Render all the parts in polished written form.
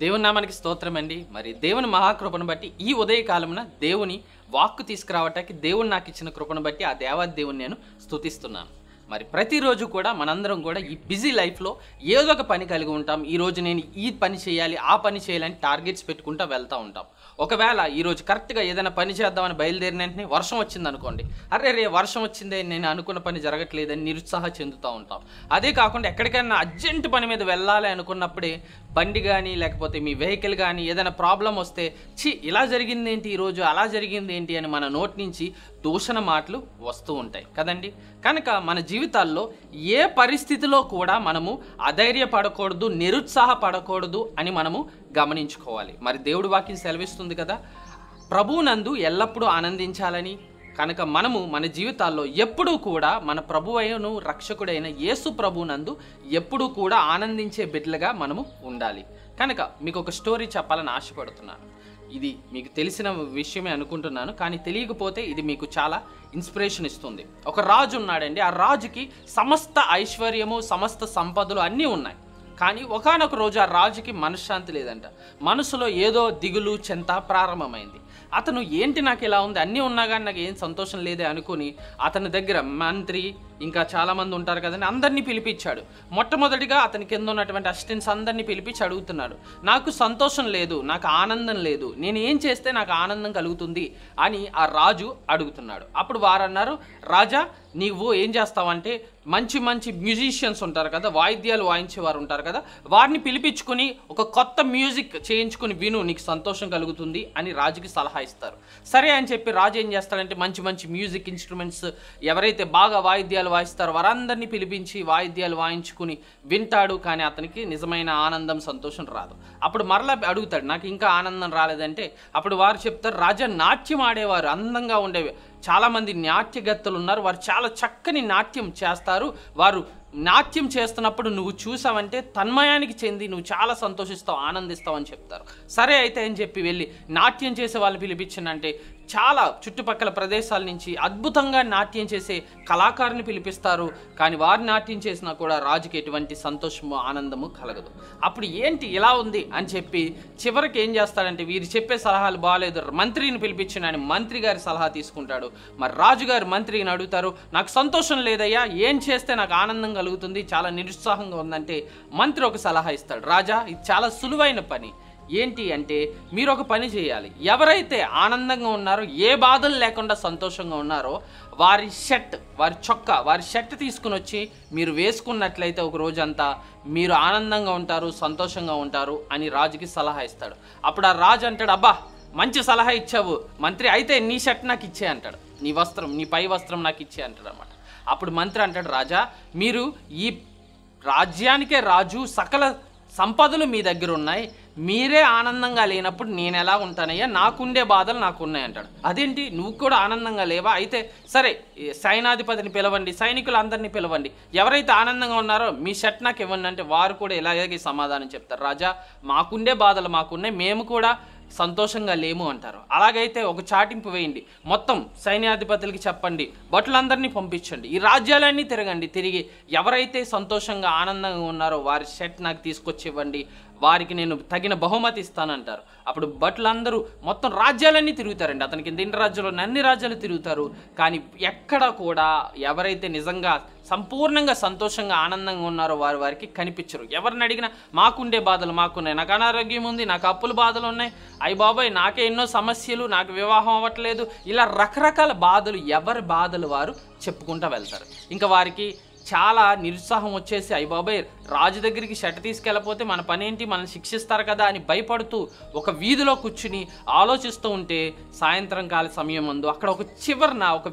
దేవుని నామానికి స్తోత్రం అండి. మరి దేవుని మహాకృపను బట్టి ఈ ఉదయకాలమున దేవుని వాక్కు తీసుకురావటానికి దేవుడు నాకు ఇచ్చిన కృపను బట్టి ఆ దేవాది దేవుని నేను స్తుతిస్తున్నాను. మరి ప్రతిరోజు కూడా మనందరం కూడా ఈ బిజీ లైఫ్లో ఏదో ఒక పని కలిగి ఉంటాం. ఈరోజు నేను ఈ పని చేయాలి, ఆ పని చేయాలని టార్గెట్స్ పెట్టుకుంటూ వెళ్తూ ఉంటాం. ఒకవేళ ఈరోజు కరెక్ట్గా ఏదైనా పని చేద్దామని బయలుదేరిన వెంటనే వర్షం వచ్చింది అనుకోండి, అరే వర్షం వచ్చిందే, నేను అనుకున్న పని జరగట్లేదని నిరుత్సాహ చెందుతూ ఉంటాం. అదే కాకుండా ఎక్కడికైనా అర్జెంట్ పని మీద వెళ్ళాలి అనుకున్నప్పుడే బండి కానీ లేకపోతే మీ వెహికల్ కానీ ఏదైనా ప్రాబ్లం వస్తే ఇలా జరిగింది ఏంటి ఈరోజు, అలా జరిగింది ఏంటి అని మన నోటి నుంచి దూషణ మాటలు వస్తూ ఉంటాయి కదండి. కనుక మన జీవితాల్లో ఏ పరిస్థితిలో కూడా మనము అధైర్యపడకూడదు, నిరుత్సాహపడకూడదు అని మనము గమనించుకోవాలి. మరి దేవుడి వాక్యం సెలవిస్తుంది కదా, ప్రభువునందు ఎల్లప్పుడూ ఆనందించాలని. కనుక మనము మన జీవితాల్లో ఎప్పుడూ కూడా మన ప్రభువైన రక్షకుడైన యేసు ప్రభువునందు ఎప్పుడూ కూడా ఆనందించే బిడ్డలుగా మనము ఉండాలి. కనుక మీకు ఒక స్టోరీ చెప్పాలని ఆశపడుతున్నాను. ఇది మీకు తెలిసిన విషయమే అనుకుంటున్నాను, కానీ తెలియకపోతే ఇది మీకు చాలా ఇన్స్పిరేషన్ ఇస్తుంది. ఒక రాజు ఉన్నాడండి. ఆ రాజుకి సమస్త ఐశ్వర్యము, సమస్త సంపదలు అన్నీ ఉన్నాయి. కానీ ఒకానొక రోజు ఆ రాజుకి మనశ్శాంతి లేదంట. మనసులో ఏదో దిగులు, చింత ప్రారంభమైంది. అతను ఏంటి నాకు ఇలా ఉంది, అన్నీ ఉన్నా కానీ నాకు ఏం సంతోషం లేదే అనుకుని అతని దగ్గర మంత్రి ఇంకా చాలామంది ఉంటారు కదండి, అందరినీ పిలిపించాడు. మొట్టమొదటిగా అతని కింద ఉన్నటువంటి అసిస్టెంట్స్ అందరినీ పిలిపించి అడుగుతున్నాడు, నాకు సంతోషం లేదు, నాకు ఆనందం లేదు, నేను ఏం చేస్తే నాకు ఆనందం కలుగుతుంది అని ఆ రాజు అడుగుతున్నాడు. అప్పుడు వారు అన్నారు, రాజా నీవు ఏం చేస్తావంటే మంచి మంచి మ్యూజిషియన్స్ ఉంటారు కదా, వాయిద్యాలు వాయించేవారు ఉంటారు కదా, వారిని పిలిపించుకుని ఒక కొత్త మ్యూజిక్ చేయించుకుని విను, నీకు సంతోషం కలుగుతుంది అని రాజుకి సలహా ఇస్తారు. సరే అని చెప్పి రాజు ఏం చేస్తాడంటే మంచి మంచి మ్యూజిక్ ఇన్స్ట్రుమెంట్స్ ఎవరైతే బాగా వాయిద్యాలు వాయిస్తారో వారందరినీ పిలిపించి వాయిద్యాలు వాయించుకుని వింటాడు. కానీ అతనికి నిజమైన ఆనందం, సంతోషం రాదు. అప్పుడు మరలా అడుగుతాడు, నాకు ఇంకా ఆనందం రాలేదంటే అప్పుడు వారు చెప్తారు, రాజా నాట్యం ఆడేవారు అందంగా ఉండేవి చాలామంది నాట్యగత్తలు ఉన్నారు, వారు చాలా చక్కని నాట్యం చేస్తారు, వారు నాట్యం చేస్తున్నప్పుడు నువ్వు చూసావంటే తన్మయానికి చెంది నువ్వు చాలా సంతోషిస్తావు, ఆనందిస్తావు అని చెప్తారు. సరే అయితే అని చెప్పి వెళ్ళి నాట్యం చేసే వాళ్ళు పిలిపించనంటే చాలా చుట్టుపక్కల ప్రదేశాల నుంచి అద్భుతంగా నాట్యం చేసే కళాకారుని పిలిపిస్తారు. కానీ వారు నాట్యం చేసినా కూడా రాజుకి ఎటువంటి సంతోషము, ఆనందము కలగదు. అప్పుడు ఏంటి ఇలా ఉంది అని చెప్పి చివరికి ఏం చేస్తాడంటే వీరు చెప్పే సలహాలు బాగాలేదు, మంత్రిని పిలిపించిన మంత్రి గారి సలహా తీసుకుంటాడు. మరి రాజుగారు మంత్రిని అడుగుతారు, నాకు సంతోషం లేదయ్యా, ఏం చేస్తే నాకు ఆనందం కలుగుతుంది, చాలా నిరుత్సాహంగా ఉందంటే మంత్రి ఒక సలహా ఇస్తాడు, రాజా ఇది చాలా సులువైన పని. ఏంటి అంటే మీరు ఒక పని చేయాలి, ఎవరైతే ఆనందంగా ఉన్నారో, ఏ బాధలు లేకుండా సంతోషంగా ఉన్నారో వారి చొక్కా, వారి షర్ట్ తీసుకుని వచ్చి మీరు వేసుకున్నట్లయితే ఒక రోజంతా మీరు ఆనందంగా ఉంటారు, సంతోషంగా ఉంటారు అని రాజుకి సలహా ఇస్తాడు. అప్పుడు ఆ రాజు అంటాడు, అబ్బా మంచి సలహా ఇచ్చావు మంత్రి, అయితే నీ షర్ట్ నాకు ఇచ్చే అంటాడు, నీ వస్త్రం, నీ పై వస్త్రం నాకు ఇచ్చే అంటాడు అన్నమాట. అప్పుడు మంత్రి అంటాడు, రాజా మీరు ఈ రాజ్యానికే రాజు, సకల సంపదలు మీ దగ్గర ఉన్నాయి, మీరే ఆనందంగా లేనప్పుడు నేను ఎలా ఉంటానయ్యా, నాకుండే బాధలు నాకున్నాయి అంటాడు. అదేంటి నువ్వు కూడా ఆనందంగా లేవా, అయితే సరే సైనాధిపతిని పిలవండి, సైనికులందరినీ పిలవండి, ఎవరైతే ఆనందంగా ఉన్నారో మీ షర్ట్ నాకు ఇవ్వండి అంటే వారు కూడా ఇలాగే సమాధానం చెప్తారు, రాజా మాకుండే బాధలు మాకున్నాయి, మేము కూడా సంతోషంగా లేము అంటారు. అలాగైతే ఒక చాటింపు వేయండి, మొత్తం సైన్యాధిపతులకి చెప్పండి, భటులందరినీ పంపించండి, ఈ రాజ్యాలన్నీ తిరగండి, తిరిగి ఎవరైతే సంతోషంగా ఆనందంగా ఉన్నారో వారి షర్ట్ నాకు తీసుకొచ్చి ఇవ్వండి, వారికి నేను తగిన బహుమతి ఇస్తానంటారు. అప్పుడు భటులందరూ మొత్తం రాజ్యాలన్నీ తిరుగుతారండి, అతనికి ఎన్ని రాజ్యాలు అన్ని రాజ్యాలు తిరుగుతారు. కానీ ఎక్కడ కూడా ఎవరైతే నిజంగా సంపూర్ణంగా సంతోషంగా ఆనందంగా ఉన్నారో వారికి కనిపించరు. ఎవరిని అడిగినా మాకుండే బాధలు మాకున్నాయి, నాకు అనారోగ్యం ఉంది, నాకు అప్పుల బాధలు ఉన్నాయి, అయ్య బాబాయ్ నాకే ఎన్నో సమస్యలు, నాకు వివాహం అవ్వట్లేదు, ఇలా రకరకాల బాధలు ఎవరి బాధలు వారు చెప్పుకుంటూ వెళ్తారు. ఇంకా వారికి చాలా నిరుత్సాహం వచ్చేసి అయ్య బాబాయ్ రాజు దగ్గరికి షర్ట్ తీసుకెళ్ళకపోతే మన పని ఏంటి, మనల్ని శిక్షిస్తారు కదా అని భయపడుతూ ఒక వీధిలో కూర్చుని ఆలోచిస్తూ ఉంటే సాయంత్రం కాల సమయం ముందు అక్కడ ఒక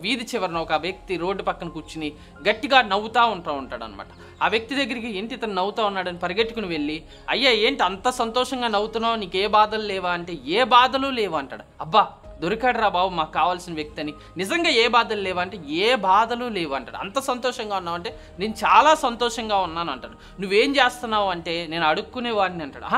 వీధి చివరన ఒక వ్యక్తి రోడ్డు పక్కన కూర్చుని గట్టిగా నవ్వుతూ ఉంటాడు అనమాట. ఆ వ్యక్తి దగ్గరికి ఏంటి ఇతను నవ్వుతూ ఉన్నాడని పరిగెట్టుకుని వెళ్ళి, అయ్యా ఏంటి అంత సంతోషంగా నవ్వుతున్నావు, నీకు ఏ బాధలు లేవా అంటే ఏ బాధలు లేవా అంటాడు. అబ్బా దొరికాడు రా బాబు మాకు కావాల్సిన వ్యక్తి అని, నిజంగా ఏ బాధలు లేవంటే ఏ బాధలు లేవు అంటాడు. అంత సంతోషంగా ఉన్నావు అంటే నేను చాలా సంతోషంగా ఉన్నాను అంటాడు. నువ్వేం చేస్తున్నావు అంటే నేను అడుక్కునేవాడిని అంటాడు.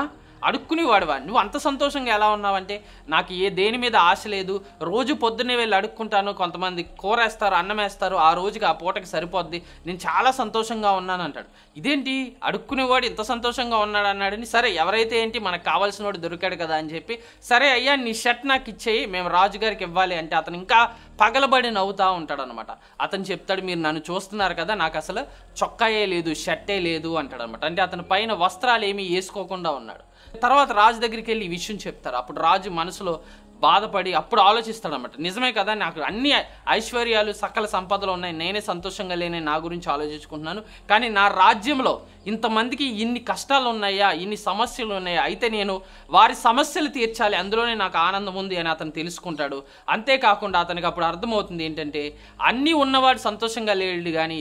అడుక్కునేవాడువా? నువ్వు అంత సంతోషంగా ఎలా ఉన్నావంటే, నాకు దేని మీద ఆశ లేదు, రోజు పొద్దున్నే వెళ్ళి అడుక్కుంటాను, కొంతమంది కూరేస్తారు, అన్నం వేస్తారు, ఆ రోజుకి ఆ పూటకి సరిపోద్ది, నేను చాలా సంతోషంగా ఉన్నాను అంటాడు. ఇదేంటి అడుక్కునేవాడు ఇంత సంతోషంగా ఉన్నాడు అన్నాడని, సరే ఎవరైతే ఏంటి, మనకు కావాల్సిన వాడు దొరికాడు కదా అని చెప్పి, సరే అయ్యా నీ షర్ట్ నాకు ఇచ్చేయి, మేము రాజుగారికి ఇవ్వాలి అంటే అతను ఇంకా పగలబడి నవ్వుతూ ఉంటాడు అనమాట. అతను చెప్తాడు, మీరు నన్ను చూస్తున్నారు కదా, నాకు అసలు చొక్కాయే లేదు, షర్టే లేదు అంటాడు అనమాట. అంటే అతని పైన వస్త్రాలు ఏమీ వేసుకోకుండా ఉన్నాడు. తర్వాత రాజు దగ్గరికి వెళ్ళి ఈ విషయం చెప్తారు. అప్పుడు రాజు మనసులో బాధపడి అప్పుడు ఆలోచిస్తాడనమాట, నిజమే కదా, నాకు అన్ని ఐశ్వర్యాలు సకల సంపదలు ఉన్నాయి, నేనే సంతోషంగా లేని నా గురించి ఆలోచించుకుంటున్నాను, కానీ నా రాజ్యంలో ఇంతమందికి ఇన్ని కష్టాలు ఉన్నాయా, ఇన్ని సమస్యలు ఉన్నాయా, అయితే నేను వారి సమస్యలు తీర్చాలి, అందులోనే నాకు ఆనందం ఉంది అని అతను తెలుసుకుంటాడు. అంతేకాకుండా అతనికి అప్పుడు అర్థమవుతుంది ఏంటంటే, అన్నీ ఉన్నవాడు సంతోషంగా లేడు, కానీ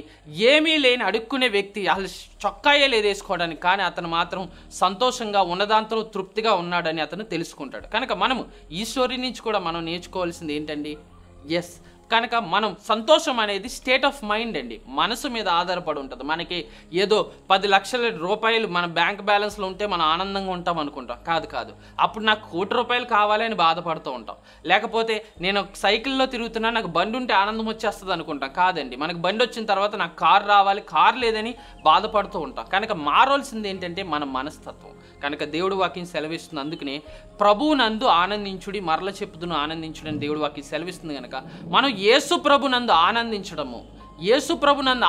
ఏమీ లేని అడుక్కునే వ్యక్తి అసలు చొక్కాయే లేదు వేసుకోవడానికి, కానీ అతను మాత్రం సంతోషంగా ఉన్నదాంతో తృప్తిగా ఉన్నాడని అతను తెలుసుకుంటాడు. కనుక మనము ఈ స్టోరీ నుంచి కూడా మనం నేర్చుకోవాల్సింది ఏంటండి, ఎస్, కనుక మనం సంతోషం అనేది స్టేట్ ఆఫ్ మైండ్ అండి, మనసు మీద ఆధారపడి ఉంటుంది. మనకి ఏదో 10 లక్షల రూపాయలు మన బ్యాంక్ బ్యాలెన్స్లో ఉంటే మనం ఆనందంగా ఉంటాం అనుకుంటాం, కాదు, అప్పుడు నాకు 1 కోటి రూపాయలు కావాలని బాధపడుతూ ఉంటాం. లేకపోతే నేను సైకిల్లో తిరుగుతున్నా, నాకు బండి ఉంటే ఆనందం వచ్చేస్తుంది అనుకుంటాం, కాదండి, మనకు బండి వచ్చిన తర్వాత నాకు కారు రావాలి, కారు లేదని బాధపడుతూ ఉంటాం. కనుక మారాల్సింది ఏంటంటే మన మనస్తత్వం. కనుక దేవుడు వాక్యం సెలవిస్తుంది, అందుకనే ప్రభువునందు ఆనందించుడి, మరల చెప్పుదును ఆనందించుడి అని దేవుడు వాక్యం సెలవిస్తుంది. కనుక మనం యేసు ప్రభునందు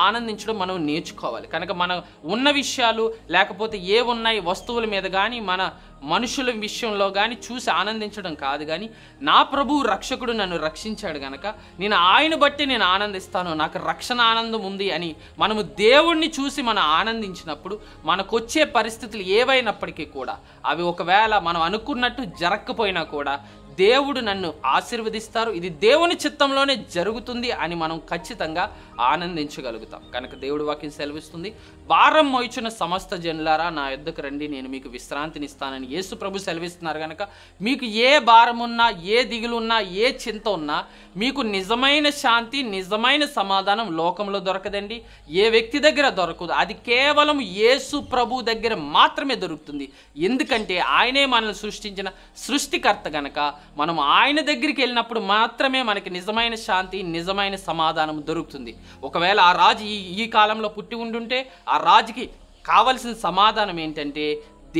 ఆనందించడం మనం నేర్చుకోవాలి. కనుక మనం ఉన్న విషయాలు లేకపోతే ఏమున్నాయి వస్తువుల మీద కానీ మన మనుషుల విషయంలో కానీ చూసి ఆనందించడం కాదు, కానీ నా ప్రభువు రక్షకుడు నన్ను రక్షించాడు కనుక నేను ఆయన బట్టి నేను ఆనందిస్తాను, నాకు రక్షణ ఆనందం ఉంది అని మనము దేవుణ్ణి చూసి మనం ఆనందించినప్పుడు మనకు వచ్చే పరిస్థితులు ఏవైనప్పటికీ కూడా అవి ఒకవేళ మనం అనుకున్నట్టు జరగకపోయినా కూడా దేవుడు నన్ను ఆశీర్వదిస్తారు, ఇది దేవుని చిత్తంలోనే జరుగుతుంది అని మనం ఖచ్చితంగా ఆనందించగలుగుతాం. కనుక దేవుడి వాక్యం సెలవిస్తుంది, భారం మోయిచున్న సమస్త జనులారా నా యొద్దకు రండి, నేను మీకు విశ్రాంతినిస్తానని యేసు ప్రభు సెలవిస్తున్నారు. కనుక మీకు ఏ భారం ఉన్నా, ఏ దిగులు ఉన్నా, ఏ చింత ఉన్నా, మీకు నిజమైన శాంతి, నిజమైన సమాధానం లోకంలో దొరకదండి, ఏ వ్యక్తి దగ్గర దొరకదు, అది కేవలం యేసు ప్రభు దగ్గర మాత్రమే దొరుకుతుంది. ఎందుకంటే ఆయనే మనల్ని సృష్టించిన సృష్టికర్త గనక మనం ఆయన దగ్గరికి వెళ్ళినప్పుడు మాత్రమే మనకి నిజమైన శాంతి, నిజమైన సమాధానం దొరుకుతుంది. ఒకవేళ ఆ రాజు ఈ కాలంలో పుట్టి ఉండుంటే ఆ రాజుకి కావలసిన సమాధానం ఏంటంటే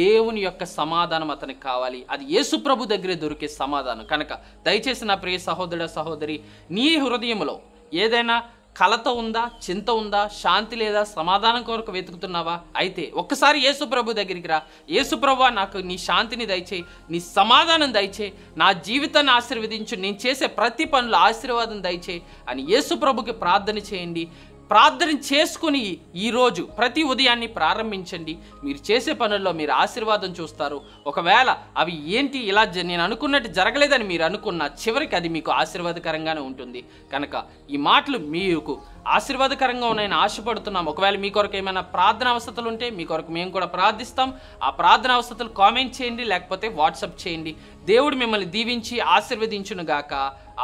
దేవుని యొక్క సమాధానం అతనికి కావాలి, అది యేసు ప్రభు దగ్గరే దొరికే సమాధానం. కనుక దయచేసి నా ప్రియ సహోదర సహోదరి, నీ హృదయంలో ఏదైనా కలత ఉందా, చింత ఉందా, శాంతి లేదా, సమాధానం కొరకు వెతుకుతున్నావా? అయితే ఒక్కసారి యేసు ప్రభు దగ్గరికి రా. యేసు ప్రభువా, నాకు నీ శాంతిని దయచేయి, నీ సమాధానం దయచేయి, నా జీవితాన్ని ఆశీర్వదించు, నేను చేసే ప్రతి పనులు ఆశీర్వాదం దయచేయి అని యేసు ప్రభుకి ప్రార్థన చేయండి. ప్రార్థన చేసుకుని ఈరోజు ప్రతి ఉదయాన్ని ప్రారంభించండి. మీరు చేసే పనుల్లో మీరు ఆశీర్వాదం చూస్తారు. ఒకవేళ అవి ఏంటి ఇలా నేను అనుకున్నట్టు జరగలేదని మీరు అనుకున్న చివరికి అది మీకు ఆశీర్వాదకరంగానే ఉంటుంది. కనుక ఈ మాటలు మీకు ఆశీర్వాదకరంగా ఉన్నాయని ఆశపడుతున్నాం. ఒకవేళ మీ కొరకు ఏమైనా ప్రార్థన అవసరతలు ఉంటే మీ కొరకు మేము కూడా ప్రార్థిస్తాం. ఆ ప్రార్థన అవసరతలు కామెంట్ చేయండి, లేకపోతే వాట్సాప్ చేయండి. దేవుడు మిమ్మల్ని దీవించి ఆశీర్వదించును గాక.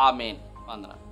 ఆమేన్. వందనాలు.